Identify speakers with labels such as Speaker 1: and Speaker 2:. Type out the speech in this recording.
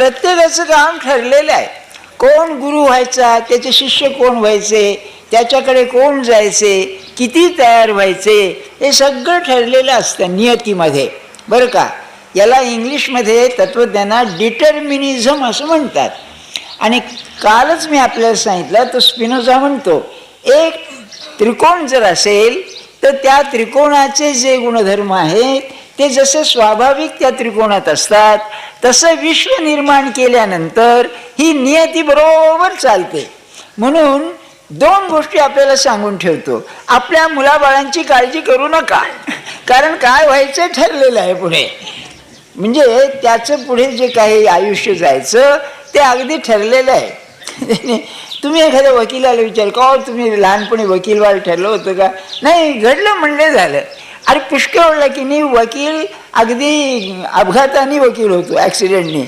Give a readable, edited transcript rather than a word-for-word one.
Speaker 1: प्रत्येकाचं काम ठरलेलं आहे. कोण गुरु व्हायचा, त्याचे शिष्य कोण व्हायचे, त्याच्याकडे कोण जायचे, किती तयार व्हायचे, हे सगळं ठरलेलं असतं नियतीमध्ये, बरं का. याला इंग्लिशमध्ये तत्त्वज्ञानात डिटर्मिनिझम असं म्हणतात. आणि कालच मी आपल्याला सांगितलं, तो स्पिनोझा म्हणतो, एक त्रिकोण जर असेल तर त्या त्रिकोणाचे जे गुणधर्म आहेत ते जसे स्वाभाविक त्या त्रिकोणात असतात, तसं विश्व निर्माण केल्यानंतर ही नियती बरोबर चालते. म्हणून दोन गोष्टी आपल्याला सांगून ठेवतो. आपल्या मुलाबाळांची काळजी करू नका, कारण काय व्हायचं ठरलेलं आहे पुढे. म्हणजे त्याचं पुढे जे काही आयुष्य जायचं ते अगदी ठरलेलं आहे. तुम्ही एखाद्या वकिलाला विचार का, तुम्ही लहानपणी वकील व्हायला ठरलं होतं का? नाही, घडलं म्हणले झालं. अरे पुष्कळ वेळा की नाही वकील अगदी अपघाताने वकील होतो, ॲक्सिडेंटनी.